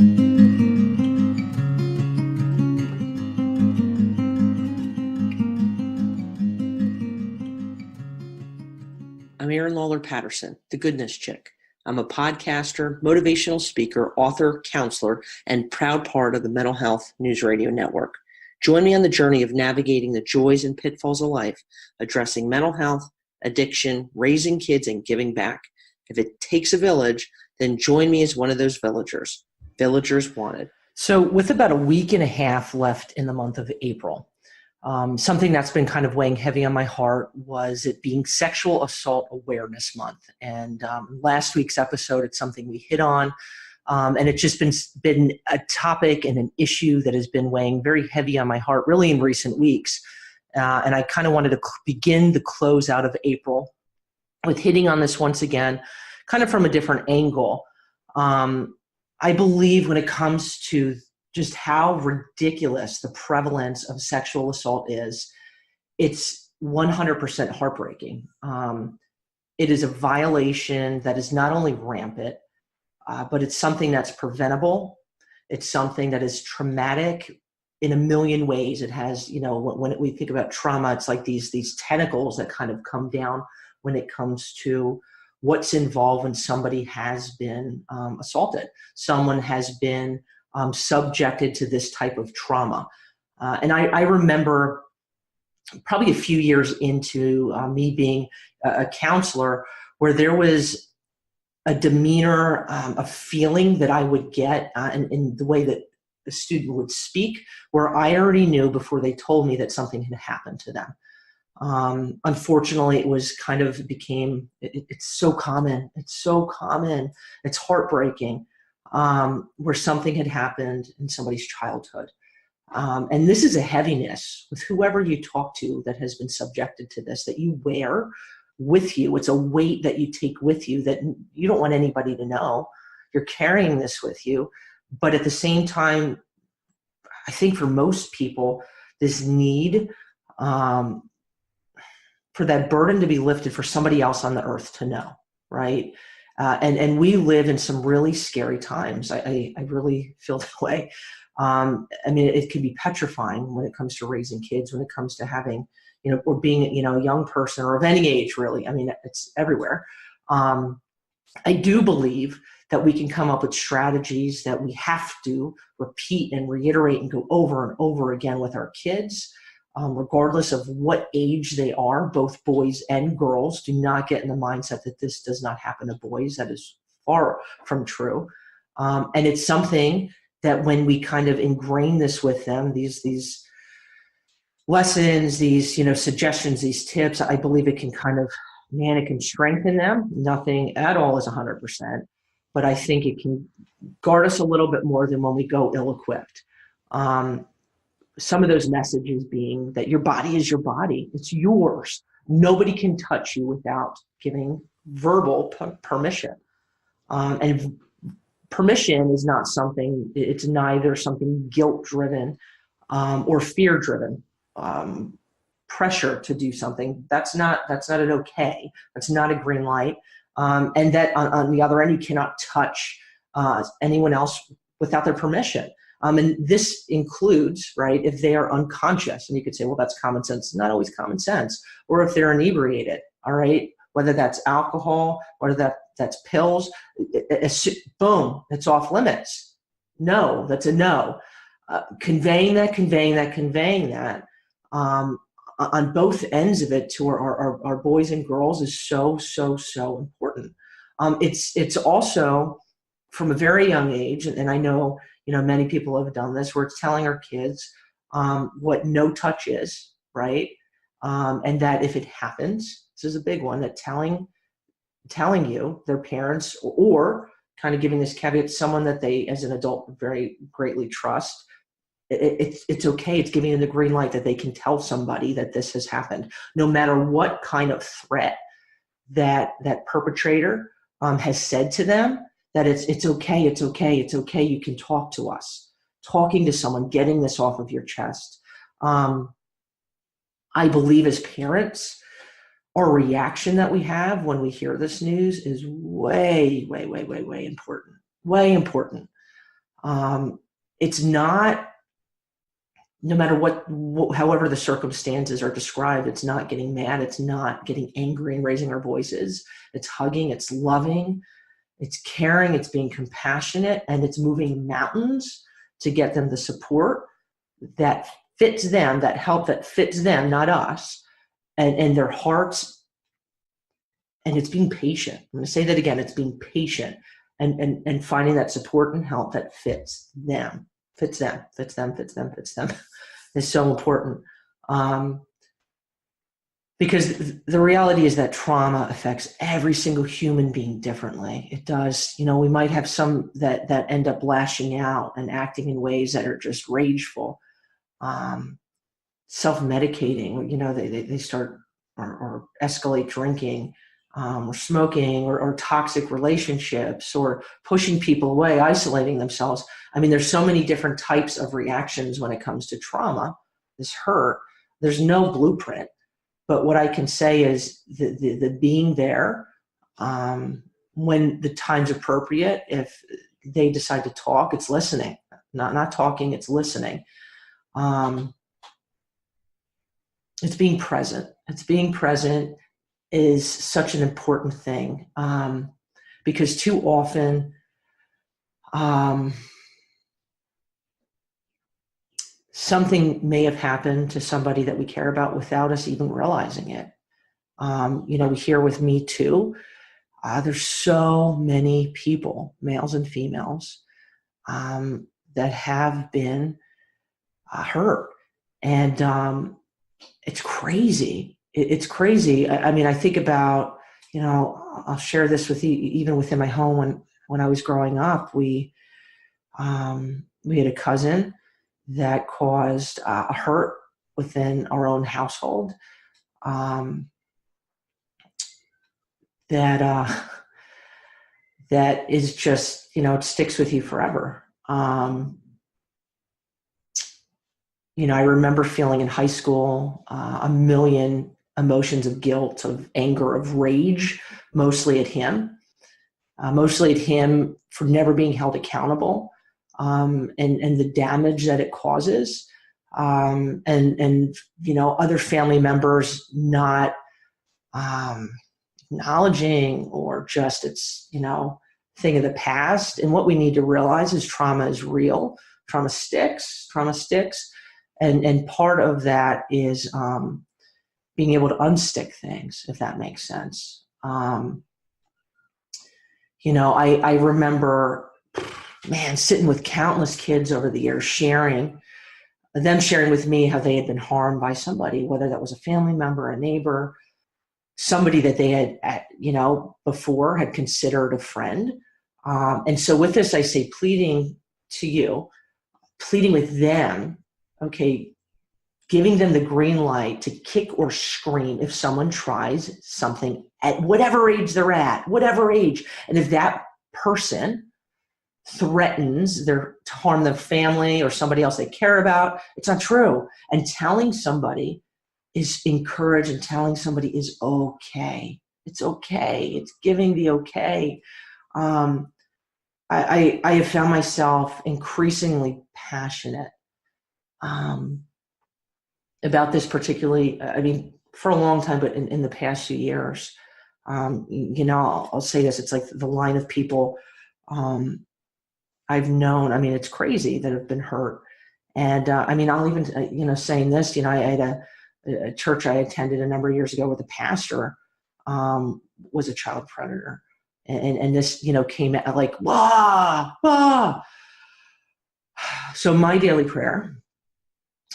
I'm Aaron Lawler-Patterson, the Goodness Chick. I'm a podcaster, motivational speaker, author, counselor, and proud part of the Mental Health News Radio Network. Join me on the journey of navigating the joys and pitfalls of life, addressing mental health, addiction, raising kids, and giving back. If it takes a village, then join me as one of those villagers. Villagers wanted. So with about a week and a half left in the month of April, something that's been kind of weighing heavy on my heart was it being Sexual Assault Awareness Month. And last week's episode, it's something we hit on. And it's just been a topic and an issue that has been weighing very heavy on my heart really in recent weeks. And I kind of wanted to begin the close out of April with hitting on this once again, kind of from a different angle. I believe when it comes to just how ridiculous the prevalence of sexual assault is, it's 100% heartbreaking. It is a violation that is not only rampant, but it's something that's preventable. It's something that is traumatic in a million ways. It has, when we think about trauma, it's like these tentacles that kind of come down when it comes to what's involved when somebody has been assaulted. Someone has been subjected to this type of trauma. And I remember probably a few years into me being a counselor where there was a demeanor, a feeling that I would get in the way that a student would speak, where I already knew before they told me that something had happened to them. Unfortunately, it was kind of it's so common. It's so common. It's heartbreaking. Where something had happened in somebody's childhood. And this is a heaviness with whoever you talk to that has been subjected to this, that you wear with you. It's a weight that you take with you that you don't want anybody to know. You're carrying this with you. But at the same time, I think for most people, this need for that burden to be lifted for somebody else on the earth to know, right? And we live in some really scary times. I really feel that way. It can be petrifying when it comes to raising kids, when it comes to having, or being, a young person or of any age, really. It's everywhere. I do believe that we can come up with strategies that we have to repeat and reiterate and go over and over again with our kids. Regardless of what age they are, both boys and girls. Do not get in the mindset that this does not happen to boys. That is far from true. And it's something that when we kind of ingrain this with them, these lessons, these suggestions, these tips, I believe it can it can strengthen them. Nothing at all is 100%, but I think it can guard us a little bit more than when we go ill-equipped. Some of those messages being that your body is your body. It's yours. Nobody can touch you without giving verbal permission. And permission is not something, it's neither something guilt-driven or fear-driven. Pressure to do something, that's not an okay. That's not a green light. And that on the other end, you cannot touch anyone else without their permission. And this includes, right, if they are unconscious, and you could say, well, that's common sense. Not always common sense. Or if they're inebriated, all right, whether that's alcohol, whether that's pills, boom, it's off limits. No, that's a no. Conveying that on both ends of it to our boys and girls is so important. It's also from a very young age, and I know, many people have done this, where it's telling our kids what no touch is, right? And that if it happens, this is a big one, that telling you, their parents, or kind of giving this caveat, someone that they, as an adult, very greatly trust, it's okay. It's giving them the green light that they can tell somebody that this has happened, no matter what kind of threat that perpetrator has said to them, that it's okay. You can talk to us. Talking to someone, getting this off of your chest. I believe as parents, our reaction that we have when we hear this news is way important. Way important. It's not, no matter however the circumstances are described, it's not getting mad, it's not getting angry and raising our voices. It's hugging, it's loving, it's caring, it's being compassionate, and it's moving mountains to get them the support that fits them, that help that fits them, not us, and their hearts. And it's being patient. I'm going to say that again. It's being patient and finding that support and help that fits them. Is so important. Because the reality is that trauma affects every single human being differently. It does. We might have some that end up lashing out and acting in ways that are just rageful, self-medicating. They start or escalate drinking, or smoking, or toxic relationships, or pushing people away, isolating themselves. There's so many different types of reactions when it comes to trauma, this hurt. There's no blueprint. But what I can say is the being there, when the time's appropriate, if they decide to talk, it's listening. Not talking, it's listening. It's being present. Being present is such an important thing, because too often something may have happened to somebody that we care about without us even realizing it. We hear with Me Too, there's so many people, males and females, that have been hurt. And it's crazy. It's crazy. I think about, I'll share this with you, even within my home. When I was growing up, we had a cousin that caused a hurt within our own household, that is just, it sticks with you forever. I remember feeling in high school a million emotions of guilt, of anger, of rage, mostly at him for never being held accountable, and the damage that it causes, and other family members not acknowledging, or just it's thing of the past. And what we need to realize is trauma is real. Trauma sticks. And part of that is being able to unstick things, if that makes sense. I remember, sitting with countless kids over the years, sharing with me how they had been harmed by somebody, whether that was a family member, a neighbor, somebody that they had, before had considered a friend. And so with this, I say, pleading with them, okay, giving them the green light to kick or scream if someone tries something at whatever age they're at, whatever age. And if that person threatens to harm their family or somebody else they care about, it's not true. And telling somebody is encouraged, and telling somebody is okay. It's okay. It's giving the okay. I have found myself increasingly passionate about this, particularly, for a long time, but in the past few years. I'll say this, it's like the line of people I've known, it's crazy, that have been hurt. And I'll even, saying this, I had a church I attended a number of years ago where the pastor was a child predator. And this, came at like, wah. So my daily prayer,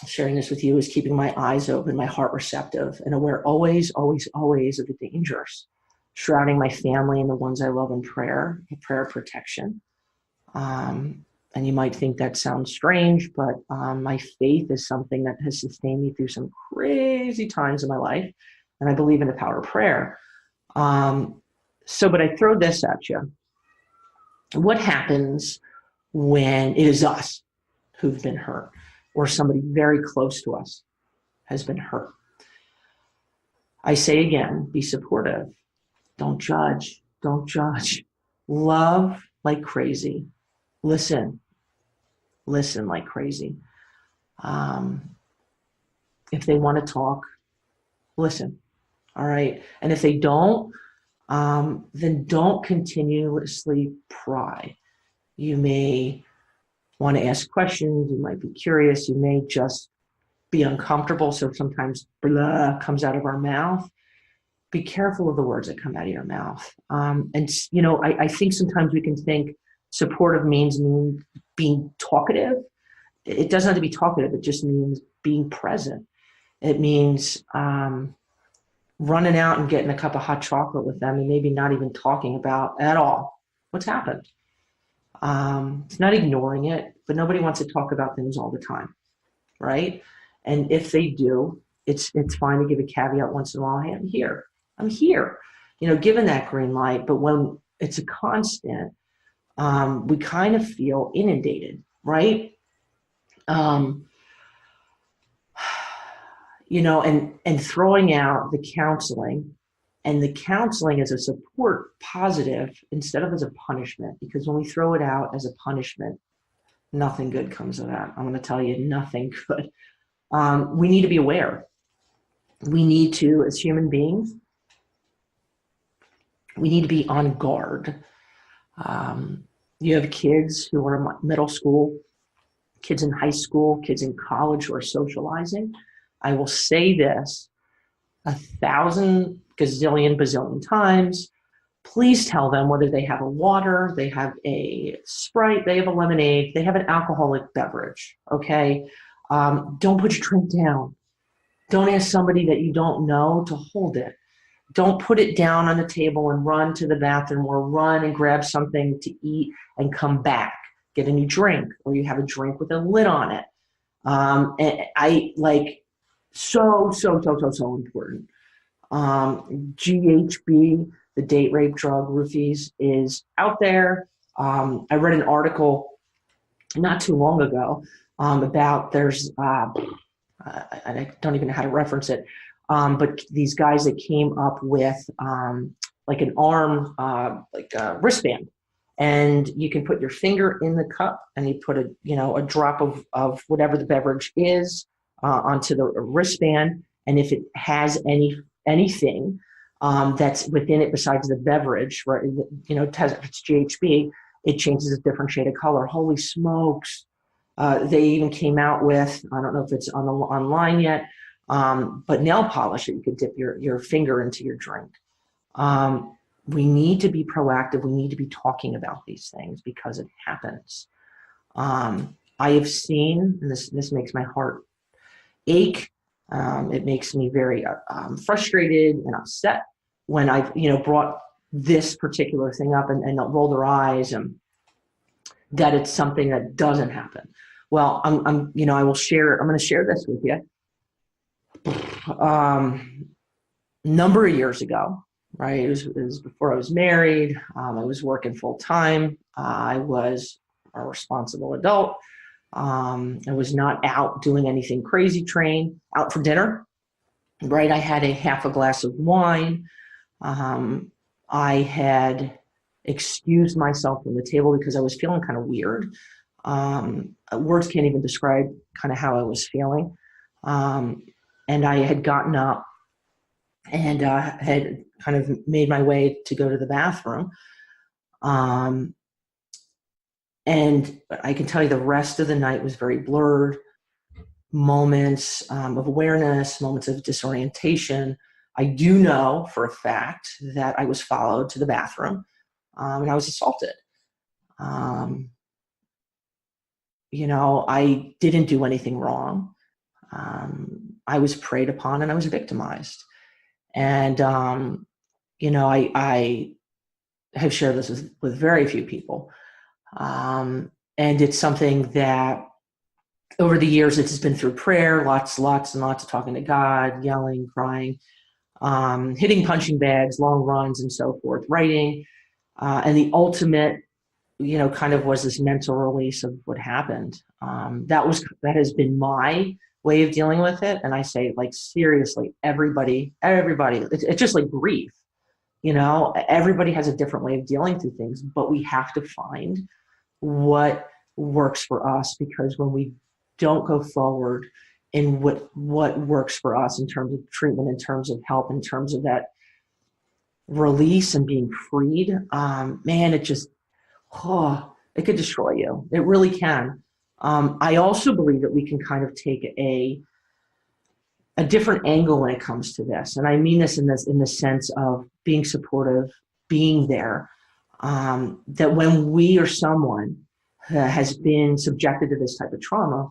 sharing this with you, is keeping my eyes open, my heart receptive, and aware always of the dangers, shrouding my family and the ones I love in prayer, a prayer of protection. And you might think that sounds strange, but my faith is something that has sustained me through some crazy times in my life, and I believe in the power of prayer. But I throw this at you. What happens when it is us who've been hurt, or somebody very close to us has been hurt? I say again, be supportive. Don't judge. Love like crazy. Listen. listen like crazy. If they want to talk, listen. All right. And if they don't, then don't continuously pry. You may want to ask questions. You might be curious. You may just be uncomfortable. So sometimes blah comes out of our mouth. Be careful of the words that come out of your mouth. I think sometimes we can think supportive means being talkative. It doesn't have to be talkative. It just means being present. It means running out and getting a cup of hot chocolate with them and maybe not even talking about at all what's happened. It's not ignoring it, but nobody wants to talk about things all the time, right? And if they do, it's fine to give a caveat once in a while. Hey, I'm here. Given that green light. But when it's a constant, we kind of feel inundated, right? And throwing out the counseling, and the counseling as a support positive instead of as a punishment, because when we throw it out as a punishment, nothing good comes of that. I'm going to tell you, nothing good. We need to be aware. We need to, as human beings, we need to be on guard. You have kids who are in middle school, kids in high school, kids in college who are socializing. I will say this 1,000 gazillion bazillion times. Please tell them whether they have a water, they have a Sprite, they have a lemonade, they have an alcoholic beverage, okay? Don't put your drink down. Don't ask somebody that you don't know to hold it. Don't put it down on the table and run to the bathroom or run and grab something to eat and come back. Get a new drink, or you have a drink with a lid on it. And I like so important. GHB, the date rape drug, roofies, is out there. I read an article not too long ago about there's, I don't even know how to reference it, but these guys that came up with like an arm, like a wristband, and you can put your finger in the cup and you put a drop of whatever the beverage is onto the wristband, and if it has anything that's within it besides the beverage, right? If it's GHB, it changes a different shade of color. Holy smokes! They even came out with, I don't know if it's online yet, but nail polish that you could dip your finger into your drink. We need to be proactive. We need to be talking about these things because it happens. I have seen, and this makes my heart ache. It makes me very frustrated and upset when I've brought this particular thing up and roll their eyes and that it's something that doesn't happen. Well, I will share. I'm going to share this with you. Number of years ago, right? It was before I was married. I was working full time. I was a responsible adult. I was not out doing anything crazy, out for dinner, right? I had a half a glass of wine. I had excused myself from the table because I was feeling kind of weird. Words can't even describe kind of how I was feeling. And I had gotten up and had kind of made my way to go to the bathroom. And I can tell you the rest of the night was very blurred. Moments of awareness, moments of disorientation. I do know for a fact that I was followed to the bathroom and I was assaulted. I didn't do anything wrong. I was preyed upon and I was victimized. And, I have shared this with very few people. And it's something that over the years, it's been through prayer, lots and lots of talking to God, yelling, crying, hitting punching bags, long runs and so forth, writing. And the ultimate, kind of was this mental release of what happened. That has been my way of dealing with it. And I say, like, seriously, everybody, it's just like grief. Everybody has a different way of dealing through things, but we have to find what works for us, because when we don't go forward in what works for us in terms of treatment, in terms of help, in terms of that release and being freed, man, it just, it could destroy you. It really can. I also believe that we can kind of take a different angle when it comes to this. And I mean this in the sense of being supportive, being there, that when we or someone has been subjected to this type of trauma,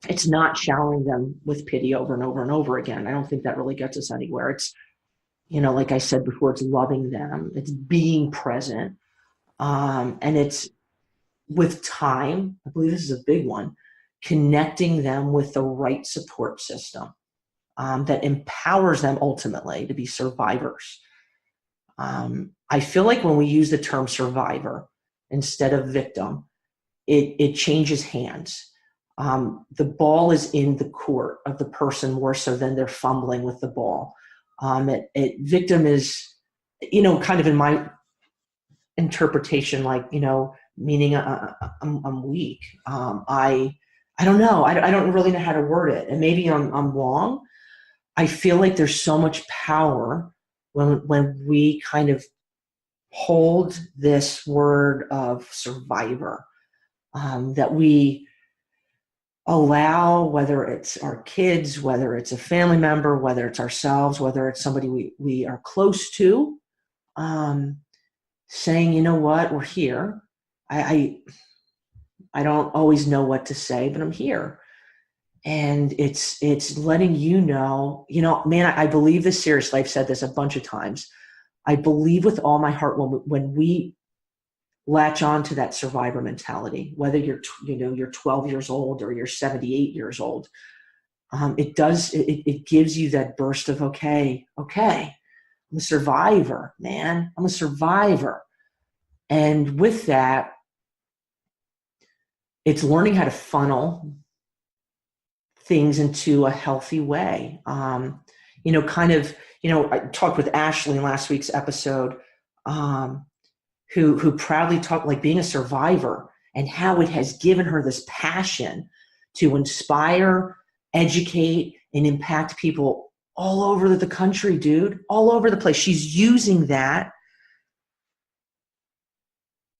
it's not showering them with pity over and over and over again. I don't think that really gets us anywhere. It's, like I said before, it's loving them, it's being present. And it's, with time, I believe this is a big one, connecting them with the right support system that empowers them ultimately to be survivors. I feel like when we use the term survivor instead of victim, it changes hands. The ball is in the court of the person more so than they're fumbling with the ball. Victim is, kind of in my interpretation, like, meaning I'm weak. I don't know. I don't really know how to word it. And maybe I'm wrong. I feel like there's so much power when we kind of hold this word of survivor, that we allow, whether it's our kids, whether it's a family member, whether it's ourselves, whether it's somebody we are close to, saying, you know what, we're here. I don't always know what to say, but I'm here. And it's letting man, I believe this seriously. I've said this a bunch of times. I believe with all my heart when we latch on to that survivor mentality, whether you're 12 years old or you're 78 years old, it gives you that burst of, okay, I'm a survivor, man. I'm a survivor. And with that, it's learning how to funnel things into a healthy way. I talked with Ashley in last week's episode, who proudly talked like being a survivor and how it has given her this passion to inspire, educate, and impact people all over the country, dude, all over the place. She's using that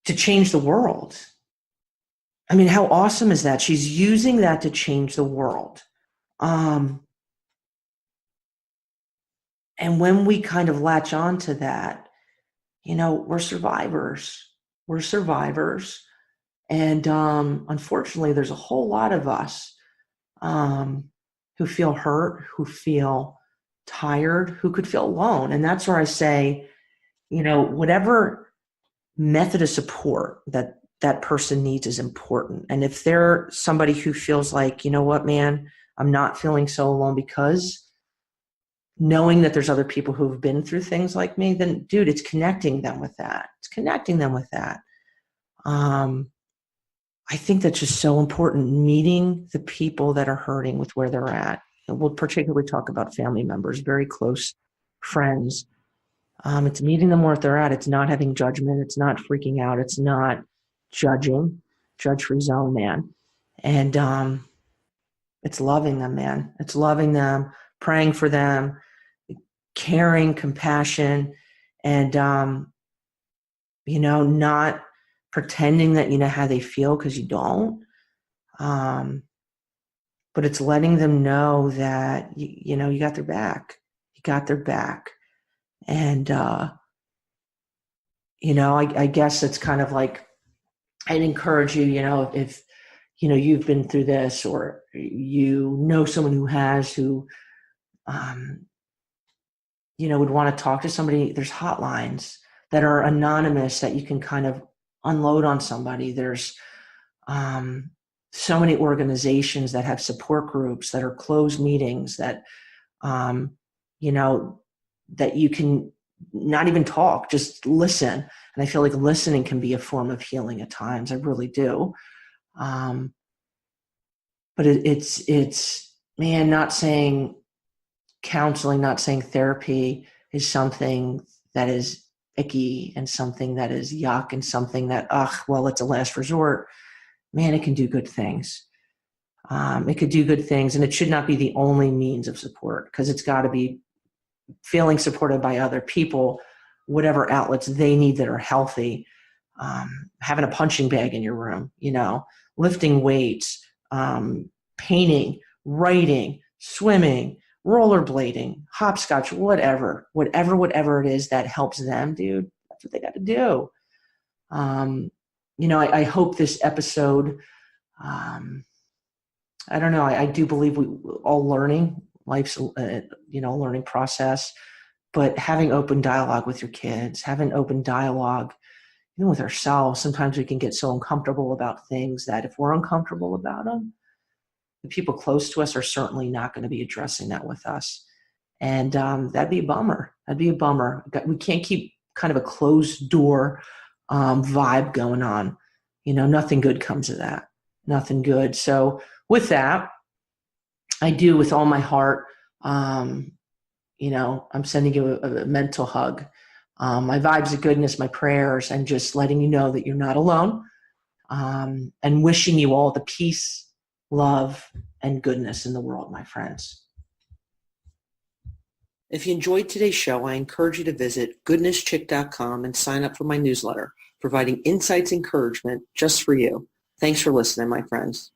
to change the world. I mean, how awesome is that? She's using that to change the world. And when we kind of latch on to that, we're survivors. We're survivors. And unfortunately, there's a whole lot of us who feel hurt, who feel tired, who could feel alone. And that's where I say, whatever method of support that person needs is important. And if they're somebody who feels like, you know what, man, I'm not feeling so alone, because knowing that there's other people who've been through things like me, then dude, it's connecting them with that. I think that's just so important, meeting the people that are hurting with where they're at. And we'll particularly talk about family members, very close friends. It's meeting them where they're at. It's not having judgment. It's not freaking out. It's not judging, judge-free zone, man. And it's loving them, man. It's loving them, praying for them, caring, compassion, and, not pretending that you know how they feel, because you don't. But it's letting them know that, you got their back. You got their back. And, I guess it's kind of like, I'd encourage you, if, you've been through this, or someone who has, who, would want to talk to somebody, there's hotlines that are anonymous that you can kind of unload on somebody. There's so many organizations that have support groups that are closed meetings that, that you can not even talk, just listen. And I feel like listening can be a form of healing at times. I really do. But it's man, not saying counseling, not saying therapy is something that is icky and something that is yuck and something that, it's a last resort. man, it can do good things. It could do good things, and it should not be the only means of support, because it's got to be feeling supported by other people, whatever outlets they need that are healthy. Having a punching bag in your room, lifting weights, painting, writing, swimming, rollerblading, hopscotch, whatever it is that helps them, dude. That's what they got to do. I hope this episode, I don't know. I do believe we all learning. Life's, learning process. But having open dialogue with your kids, having open dialogue, even with ourselves, sometimes we can get so uncomfortable about things that if we're uncomfortable about them, the people close to us are certainly not going to be addressing that with us. And that'd be a bummer. We can't keep kind of a closed door vibe going on. Nothing good comes of that. Nothing good. So with that, I do with all my heart, I'm sending you a mental hug. My vibes of goodness, my prayers, and just letting you know that you're not alone, and wishing you all the peace, love, and goodness in the world, my friends. If you enjoyed today's show, I encourage you to visit goodnesschick.com and sign up for my newsletter, providing insights and encouragement just for you. Thanks for listening, my friends.